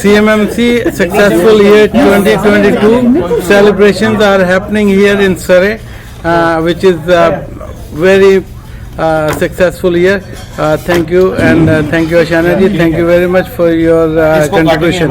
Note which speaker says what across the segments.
Speaker 1: CMMC Successful Year 2022 celebrations are happening here in Surrey, which is very successful year. Thank you, and thank you Ashana ji, thank you very much for your contribution.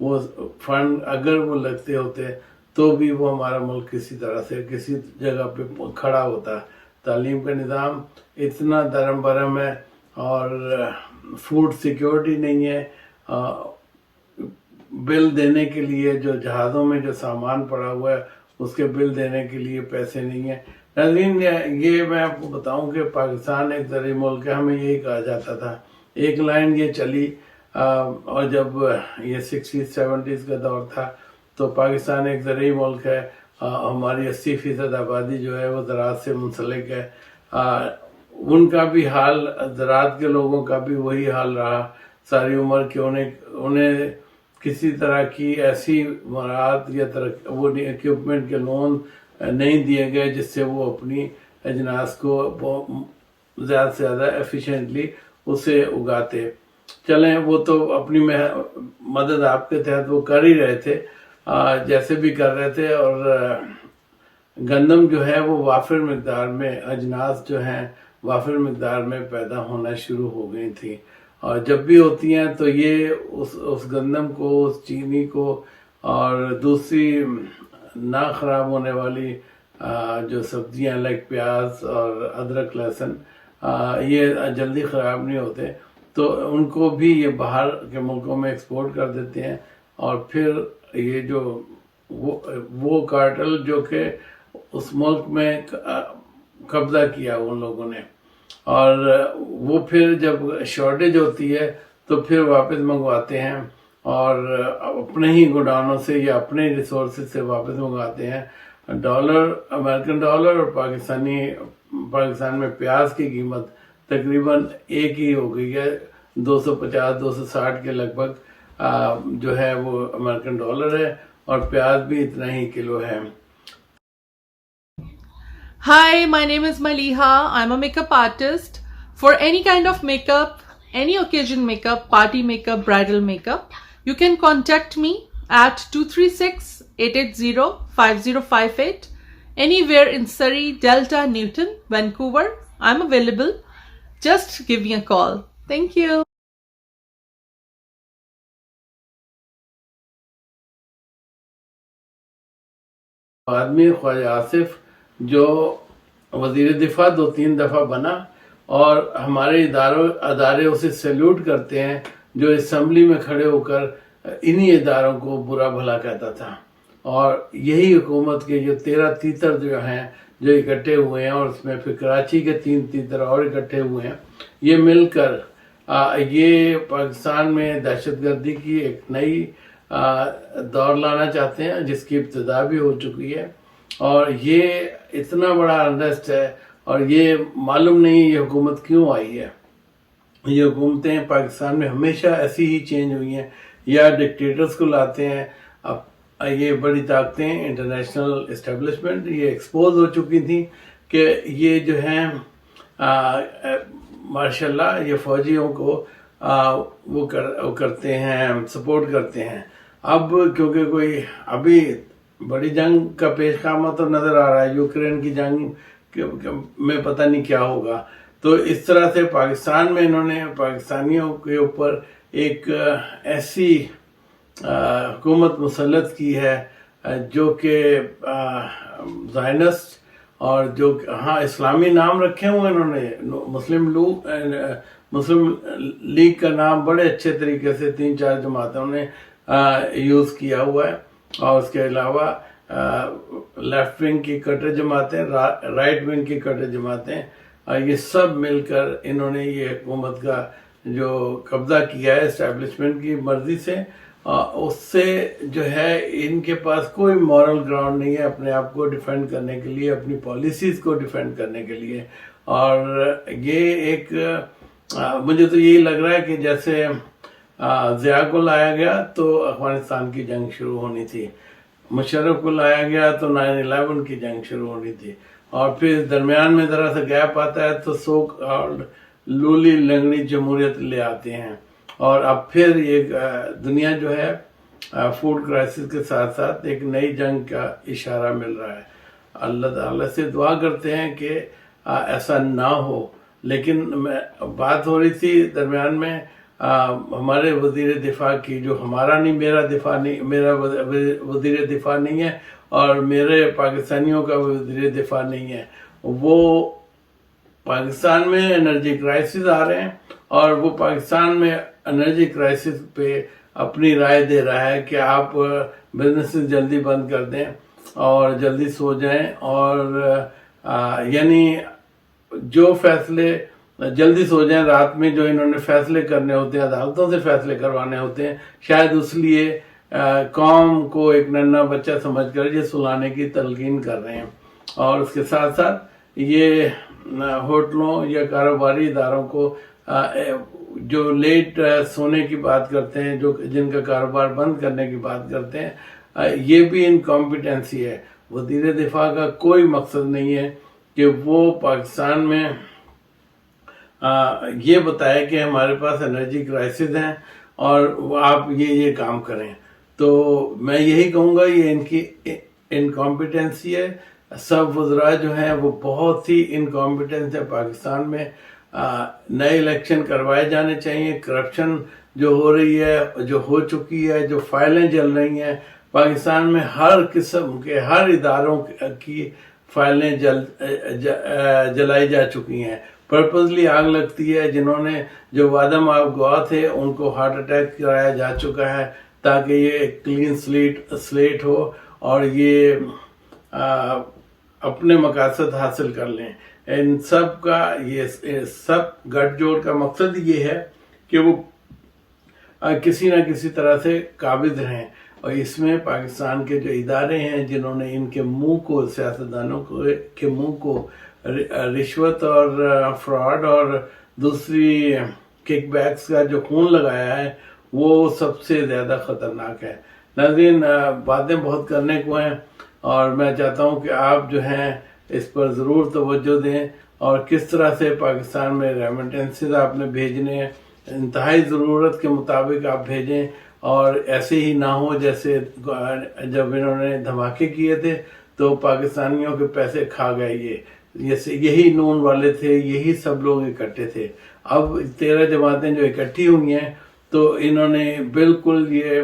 Speaker 2: وہ fund اگر وہ لگتے ہوتے تو بھی وہ ہمارا ملک کسی طرح سے کسی جگہ پہ کھڑا ہوتا. تعلیم کا نظام اتنا درم برم ہے اور فوڈ سیکیورٹی نہیں ہے. بل دینے کے لیے جو جہازوں میں جو سامان پڑا ہوا ہے اس کے بل دینے کے لیے پیسے نہیں ہیں. ناظرین یہ میں آپ کو بتاؤں کہ پاکستان ایک زرعی ملک ہے. ہمیں یہی کہا جاتا تھا. ایک لائن یہ چلی اور جب یہ 60-70s کا دور تھا تو پاکستان ایک زرعی ملک ہے. ہماری 80% آبادی جو ہے وہ زراعت سے منسلک ہے. ان کا بھی حال زراعت کے لوگوں کا بھی وہی حال رہا ساری عمر کہ انہیں کسی طرح کی ایسی مراعات یا وہ اکوپمنٹ کے لون نہیں دیے گئے جس سے وہ اپنی اجناس کو زیادہ سے زیادہ ایفیشینٹلی اسے اگاتے. چلیں وہ تو اپنی مدد آپ کے تحت وہ کر ہی رہے تھے جیسے بھی کر رہے تھے. اور گندم جو ہے وہ وافر مقدار میں اجناس جو ہیں وافر مقدار میں پیدا ہونا شروع ہو گئی تھی. اور جب بھی ہوتی ہیں تو یہ اس گندم کو اس چینی کو اور دوسری نہ خراب ہونے والی جو سبزیاں لائک پیاز اور ادرک لہسن یہ جلدی خراب نہیں ہوتے تو ان کو بھی یہ باہر کے ملکوں میں ایکسپورٹ کر دیتے ہیں. اور پھر یہ جو وہ کارٹل جو کہ اس ملک میں قبضہ کیا ان لوگوں نے اور وہ پھر جب شارٹیج ہوتی ہے تو پھر واپس منگواتے ہیں اور اپنے ہی گوڈاؤنوں سے یا اپنے ریسورسز سے واپس منگواتے ہیں. ڈالر امریکن ڈالر اور پاکستان میں پیاز کی قیمت تقریباً ایک ہی ہو گئی ہے. 250-260 کے لگ بھگ جو ہے وہ امریکن ڈالر ہے اور پیاز بھی اتنا ہی کلو ہے.
Speaker 3: Hi, my name is Maliha. I'm a makeup artist. For any kind of makeup, any occasion makeup, party makeup, bridal makeup, you can contact me at 236-880-5058. Anywhere in Surrey, Delta, Newton, Vancouver, I'm available. Just give me a call. Thank you.
Speaker 2: آدمی خواجہ آصف جو وزیر دفاع 2-3 دفعہ بنا اور ہمارے ادارے اسے سیلیوٹ کرتے ہیں جو اسمبلی میں کھڑے ہو کر انہی اداروں کو برا بھلا کہتا تھا. اور یہی حکومت کے جو 13 تیتر جو ہیں جو اکٹھے ہوئے ہیں اور اس میں پھر کراچی کے 3 تیتر اور اکٹھے ہوئے ہیں یہ مل کر یہ پاکستان میں دہشت گردی کی ایک نئی دور لانا چاہتے ہیں جس کی ابتدا بھی ہو چکی ہے. اور یہ اتنا بڑا انریسٹ ہے اور یہ معلوم نہیں یہ حکومت کیوں آئی ہے. یہ حکومتیں پاکستان میں ہمیشہ ایسی ہی چینج ہوئی ہیں یا ڈکٹیٹرز کو لاتے ہیں. اب یہ بڑی طاقتیں انٹرنیشنل اسٹیبلشمنٹ یہ ایکسپوز ہو چکی تھیں کہ یہ جو ہیں ماشاءاللہ یہ فوجیوں کو وہ کرتے ہیں سپورٹ کرتے ہیں. اب کیونکہ کوئی ابھی بڑی جنگ کا پیش خامہ تو نظر آ رہا ہے یوکرین کی جنگ میں پتہ نہیں کیا ہوگا تو اس طرح سے پاکستان میں انہوں نے پاکستانیوں کے اوپر ایک ایسی حکومت مسلط کی ہے جو کہ زائنسٹ اور جو ہاں اسلامی نام رکھے ہوئے انہوں نے مسلم لیگ کا نام بڑے اچھے طریقے سے 3-4 جماعتوں نے یوز کیا ہوا ہے. اور اس کے علاوہ لیفٹ ونگ کی کٹر جماعتیں رائٹ ونگ کی کٹر جماعتیں یہ سب مل کر انہوں نے یہ حکومت کا جو قبضہ کیا ہے اسٹیبلشمنٹ کی مرضی سے اس سے جو ہے ان کے پاس کوئی مورل گراؤنڈ نہیں ہے اپنے آپ کو ڈیفینڈ کرنے کے لیے اپنی پالیسیز کو ڈیفینڈ کرنے کے لیے. اور یہ ایک مجھے تو یہی لگ رہا ہے کہ جیسے ضیاء کو لایا گیا تو افغانستان کی جنگ شروع ہونی تھی, مشرف کو لایا گیا تو 9/11 کی جنگ شروع ہونی تھی, اور پھر درمیان میں ذرا سا گیپ آتا ہے تو سو کالڈ لولی لنگڑی جمہوریت لے آتے ہیں. اور اب پھر یہ دنیا جو ہے فوڈ کرائسس کے ساتھ ساتھ ایک نئی جنگ کا اشارہ مل رہا ہے. اللہ تعالیٰ سے دعا کرتے ہیں کہ ایسا نہ ہو. لیکن بات ہو رہی تھی درمیان میں ہمارے وزیر دفاع کی، جو ہمارا نہیں، میرا وزیر دفاع نہیں ہے اور میرے پاکستانیوں کا وزیر دفاع نہیں ہے، وہ پاکستان میں انرجی کرائسس آ رہے ہیں اور وہ پاکستان میں انرجی کرائسس پہ اپنی رائے دے رہا ہے کہ آپ بزنس جلدی بند کر دیں اور جلدی سو جائیں، اور یعنی جو فیصلے جلدی سو جائیں، رات میں جو انہوں نے فیصلے کرنے ہوتے ہیں، عدالتوں سے فیصلے کروانے ہوتے ہیں، شاید اس لیے قوم کو ایک ننھا بچہ سمجھ کر یہ سلانے کی تلقین کر رہے ہیں، اور اس کے ساتھ ساتھ یہ ہوٹلوں یا کاروباری اداروں کو جو لیٹ سونے کی بات کرتے ہیں، جن کا کاروبار بند کرنے کی بات کرتے ہیں، یہ بھی انکمپیٹنسی ہے۔ وزیر دفاع کا کوئی مقصد نہیں ہے کہ وہ پاکستان میں یہ بتائے کہ ہمارے پاس انرجی کرائسس ہیں اور آپ یہ کام کریں۔ تو میں یہی کہوں گا یہ ان کی انکمپیٹنسی ہے۔ سب وزراء جو ہیں وہ بہت ہی انکمپیٹنس ہے پاکستان میں۔ نئے الیکشن کروائے جانے چاہیے۔ کرپشن جو ہو رہی ہے، جو ہو چکی ہے، جو فائلیں جل رہی ہیں پاکستان میں، ہر قسم کے ہر اداروں کی فائلیں جلائی جا چکی ہیں۔ پرپزلی آگ لگتی ہے۔ جنہوں نے جو وعدہ مآب گواہ تھے ان کو ہارٹ اٹیک کرایا جا چکا ہے تاکہ یہ کلین سلیٹ ہو اور یہ اپنے مقاصد حاصل کر لیں۔ ان سب کا یہ سب گٹھ جوڑ کا مقصد یہ ہے کہ وہ کسی نہ کسی طرح سے قابض رہیں، اور اس میں پاکستان کے جو ادارے ہیں جنہوں نے ان کے منہ کو، سیاستدانوں کے منہ کو رشوت اور فراڈ اور دوسری کک بیکس کا جو خون لگایا ہے، وہ سب سے زیادہ خطرناک ہے۔ ناظرین، باتیں بہت کرنے کو ہیں اور میں چاہتا ہوں کہ آپ جو ہیں اس پر ضرور توجہ دیں، اور کس طرح سے پاکستان میں ریمیٹنسز آپ نے بھیجنے ہیں، انتہائی ضرورت کے مطابق آپ بھیجیں، اور ایسے ہی نہ ہو جیسے جب انہوں نے دھماکے کیے تھے تو پاکستانیوں کے پیسے کھا گئے۔ یہی نون والے تھے، یہی سب لوگ اکٹھے تھے۔ اب 13 جماعتیں جو اکٹھی ہوئی ہیں تو انہوں نے بالکل یہ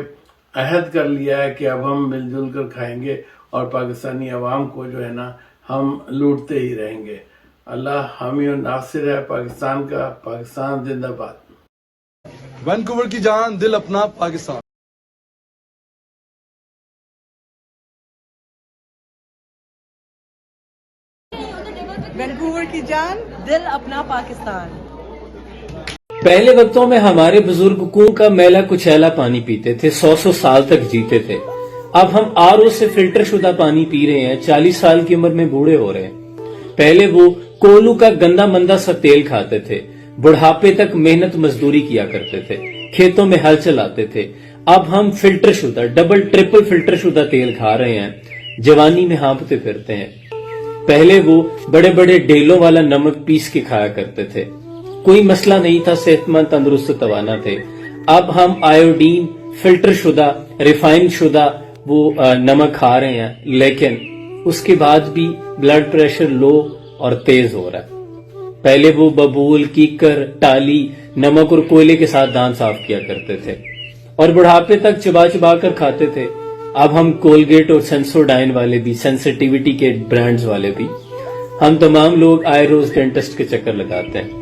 Speaker 2: عہد کر لیا ہے کہ اب ہم مل جل کر کھائیں گے اور پاکستانی عوام کو جو ہے نا ہم لوٹتے ہی رہیں گے۔ اللہ حامی و ناصر ہے پاکستان کا۔ پاکستان زندہ باد۔
Speaker 4: وینکوور کی جان، دل اپنا پاکستان۔
Speaker 5: وینکوور کی جان، دل اپنا پاکستان۔
Speaker 6: پہلے وقتوں میں ہمارے بزرگ کنویں کا میلا کچیلا پانی پیتے تھے، 100 سال تک جیتے تھے۔ اب ہم RO سے فلٹر شدہ پانی پی رہے ہیں، 40 سال کی عمر میں بوڑھے ہو رہے ہیں۔ پہلے وہ کولو کا گندا مندا سا تیل کھاتے تھے، بڑھاپے تک محنت مزدوری کیا کرتے تھے، کھیتوں میں ہل چلاتے تھے۔ اب ہم فلٹر شدہ، ڈبل ٹرپل فلٹر شدہ تیل کھا رہے ہیں، جوانی میں ہانپتے پھرتے ہیں۔ پہلے وہ بڑے بڑے ڈیلوں والا نمک پیس کے کھایا کرتے تھے، کوئی مسئلہ نہیں تھا، صحت مند تندرست توانا تھے۔ اب ہم آیوڈین، فلٹر شدہ، ریفائن شدہ وہ نمک کھا رہے ہیں، لیکن اس کے بعد بھی بلڈ پریشر لو اور تیز ہو رہا ہے۔ پہلے وہ ببول، کیکر، ٹالی، نمک اور کوئلے کے ساتھ دانت صاف کیا کرتے تھے اور بڑھاپے تک چبا چبا کر کھاتے تھے۔ اب ہم کولگیٹ اور سینسوڈائن والے بھی، سینسٹیوٹی کے برانڈز والے بھی، ہم تمام لوگ آئے روز ڈینٹسٹ کے چکر لگاتے ہیں۔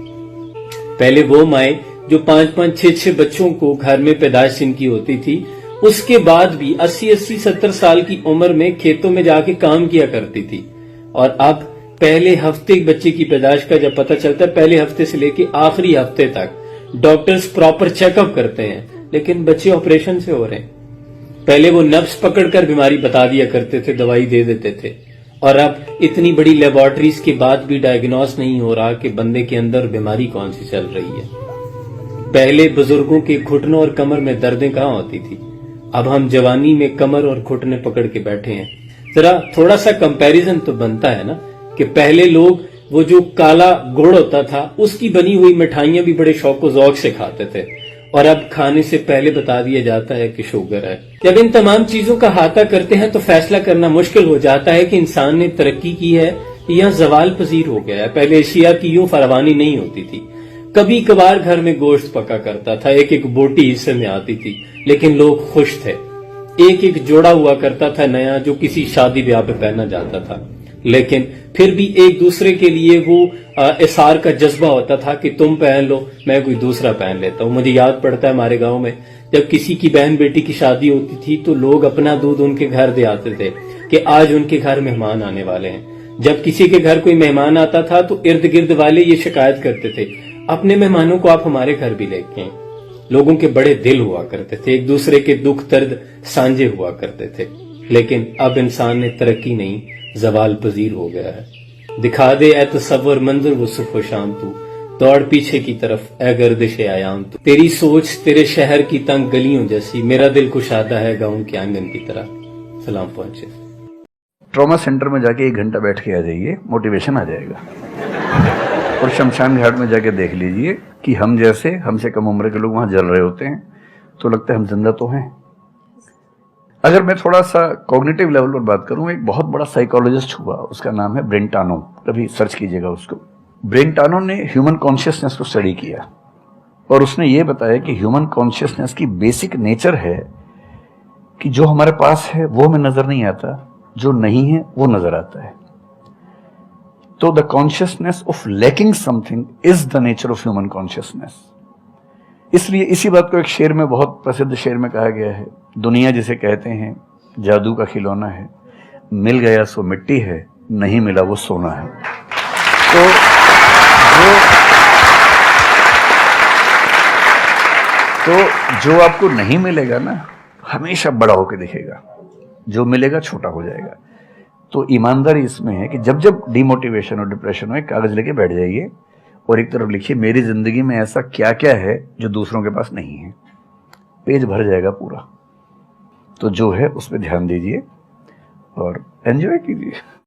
Speaker 6: پہلے وہ مائیں جو 5-5 6-6 بچوں کو گھر میں پیدائش جن کی ہوتی تھی، اس کے بعد بھی 80-80 70 سال کی عمر میں کھیتوں میں جا کے کام کیا کرتی تھی، اور اب پہلے ہفتے بچے کی پیدائش کا جب پتہ چلتا ہے، پہلے ہفتے سے لے کے آخری ہفتے تک ڈاکٹرز پراپر چیک اپ کرتے ہیں، لیکن بچے آپریشن سے ہو رہے ہیں۔ پہلے وہ نبض پکڑ کر بیماری بتا دیا کرتے تھے، دوائی دے دیتے تھے، اور اب اتنی بڑی لیبارٹریز کے بعد بھی ڈائیگنوز نہیں ہو رہا کہ بندے کے اندر بیماری کون سی چل رہی ہے۔ پہلے بزرگوں کے گھٹنوں اور کمر میں دردیں کہاں ہوتی تھی، اب ہم جوانی میں کمر اور گھٹنے پکڑ کے بیٹھے ہیں۔ ذرا تھوڑا سا کمپیریزن تو بنتا ہے نا، کہ پہلے لوگ وہ جو کالا گڑ ہوتا تھا اس کی بنی ہوئی مٹھائیاں بھی بڑے شوق و ذوق سے کھاتے تھے، اور اب کھانے سے پہلے بتا دیا جاتا ہے کہ شوگر ہے۔ جب ان تمام چیزوں کا احاطہ کرتے ہیں تو فیصلہ کرنا مشکل ہو جاتا ہے کہ انسان نے ترقی کی ہے یا زوال پذیر ہو گیا ہے۔ پہلے اشیاء کی یوں فراوانی نہیں ہوتی تھی، کبھی کبھار گھر میں گوشت پکا کرتا تھا, ایک ایک بوٹی حصے میں آتی تھی, لیکن لوگ خوش تھے. ایک ایک جوڑا ہوا کرتا تھا نیا, جو کسی شادی بیاہ پہ پہنا جاتا تھا, لیکن پھر بھی ایک دوسرے کے لیے وہ اثار کا جذبہ ہوتا تھا کہ تم پہن لو, میں کوئی دوسرا پہن لیتا ہوں. مجھے یاد پڑتا ہے ہمارے گاؤں میں جب کسی کی بہن بیٹی کی شادی ہوتی تھی تو لوگ اپنا دودھ ان کے گھر دے آتے تھے کہ آج ان کے گھر مہمان آنے والے ہیں. جب کسی کے گھر کوئی مہمان آتا تھا تو ارد گرد والے یہ شکایت کرتے تھے, اپنے مہمانوں کو آپ ہمارے گھر بھی لے کے آئیں. لوگوں کے بڑے دل ہوا کرتے تھے, ایک دوسرے کے دکھ درد سانجے ہوا کرتے تھے. لیکن اب انسان نے ترقی نہیں, زوال پذیر ہو گیا ہے. دکھا دے اے تصور منظر وہ صبح و شام, تو دوڑ پیچھے کی طرف اے گردش ایام. تو تیری سوچ تیرے شہر کی تنگ گلیوں جیسی, میرا دل کشادہ ہے گاؤں کے آنگن کی طرح. سلام پہنچے.
Speaker 7: ٹراما سینٹر میں جا کے 1 گھنٹہ بیٹھ کے آ جائیے, موٹیویشن آ جائے گا. اور شمشان گھاٹ میں جا کے دیکھ لیجئے کہ ہم جیسے ہم سے کم عمر کے لوگ وہاں جل رہے ہوتے ہیں تو لگتا ہے ہم زندہ تو ہیں. اگر میں تھوڑا سا کوگنیٹو لیول پر بات کروں, ایک بہت بڑا سائیکالوجسٹ ہوا, اس کا نام ہے برینٹانو, کبھی سرچ کیجئے گا اس کو. برینٹانو نے ہیومن کانشیسنس کو اسٹڈی کیا اور اس نے یہ بتایا کہ ہیومن کانشیسنس کی بیسک نیچر ہے کہ جو ہمارے پاس ہے وہ ہمیں نظر نہیں آتا, جو نہیں ہے وہ نظر آتا ہے. تو the consciousness of lacking something is the nature of human consciousness. اس لیے اسی بات کو ایک شعر میں, بہت پرسدھ شعر میں کہا گیا ہے, دنیا جسے کہتے ہیں جادو کا کھلونا ہے, مل گیا سو مٹی ہے, نہیں ملا وہ سونا ہے. تو جو آپ کو نہیں ملے گا نا, ہمیشہ بڑا ہو کے دکھے گا, جو ملے گا چھوٹا ہو جائے گا. تو ایمانداری اس میں ہے کہ جب جب ڈی موٹیویشن اور ڈپریشن ہو, ایک کاغذ لے کے بیٹھ جائیے اور ایک طرف لکھیے میری زندگی میں ایسا کیا کیا ہے جو دوسروں کے پاس نہیں ہے. پیج بھر جائے گا پورا. تو جو ہے اس پہ دھیان دیجئے اور انجوائے کیجئے.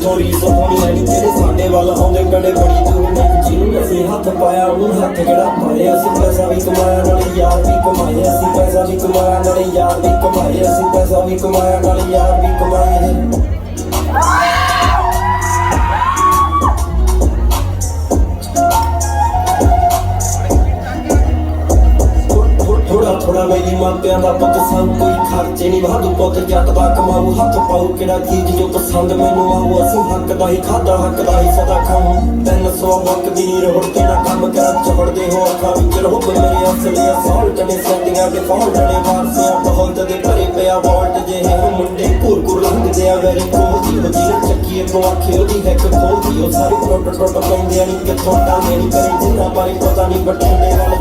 Speaker 8: ਸਟੋਰੀ ਸੁਣਾਉਣੀ ਐ ਨੀ ਤੇਰੇ ਸਾਡੇ ਵੱਲ ਆਉਂਦੇ ਕੜੇ ਬੜੀ ਦੂਰ ਨੇ ਜਿਹਨੂੰ ਅਸੀਂ ਹੱਥ ਪਾਇਆ ਉਹਨੂੰ ਹੱਥ ਕਿਹੜਾ ਪਾਏ ਅਸੀਂ ਪੈਸਾ ਵੀ ਕਮਾਇਆ ਨਾਲੇ ਯਾਰ ਵੀ ਕਮਾਏ ਅਸੀਂ ਪੈਸਾ ਵੀ ਕਮਾਇਆ ਨਾਲੇ ਯਾਰ ਵੀ ਕਮਾਏ ਅਸੀਂ ਪੈਸਾ ਵੀ ਕਮਾਇਆ ਨਾਲੇ ਯਾਰ ਵੀ ਕਮਾਏ ਥੋੜਾ ਥੋੜਾ ਮੇਰੀ ਮਾਪਿਆਂ ਦਾ ਪੁੱਤ ਸੰਗ ਕੋਈ ਖਰਚੇ ਨਹੀਂ ਵਾਧੂ ਪੁੱਤ ਜੱਟ ਦਾ ਕਮਾਊ ਹੱਥ ਪਾਉ ਕਿਹੜਾ ਚੀਜ਼ ਜੋ ਪਸੰਦ ਮੈਨੂੰ ਆਊ ਅਸੀਂ ਹੱਕ ਦਾ ਹੀ ਖਾਦਾ ਹੱਕ ਦਾ ਹੀ ਸਦਾ ਖਾਊ 300 ਵਕ ਦੀ ਨੀ ਰੋੜ ਤੇ ਨਾ ਕੰਮ ਕਰ ਚੜਦੇ ਹੋ ਅੱਖਾਂ ਵਿੱਚ ਰੋਬ ਮੇਰੇ ਅਸਲੀ ਅਸੌਲਟ ਨੇ ਸੈਟਿੰਗਾਂ ਦੇ ਫੌਲਟ ਨੇ ਵਾਰਸਿਆਂ ਬਹੁਤ ਦੇ ਭਰੇ ਪਿਆ ਵਾਲਟ ਜਿਹੇ ਮੁੰਡੇ ਘੁਰ ਘੁਰ ਲੰਘਦੇ ਆ ਵੈਰੀ ਕੋਲ ਦੀ ਜਿਹਨੇ ਚੱਕੀਏ ਕੋ ਆਖੇ ਉਹਦੀ ਹੈਕ ਖੋਲਦੀ ਉਹ ਸਾਰੇ ਟੁੱਟ ਟੁੱਟ ਪੈਂਦੇ ਆ ਨੀ ਕਿੱਥੋਂ ਟਾਂਗੇ ਨੀ ਕਰੀ ਜਿੰਨਾ ਬਾਰੇ ਪਤਾ ਨਹੀਂ ਬਟੂਨੇ ਵਾਲੇ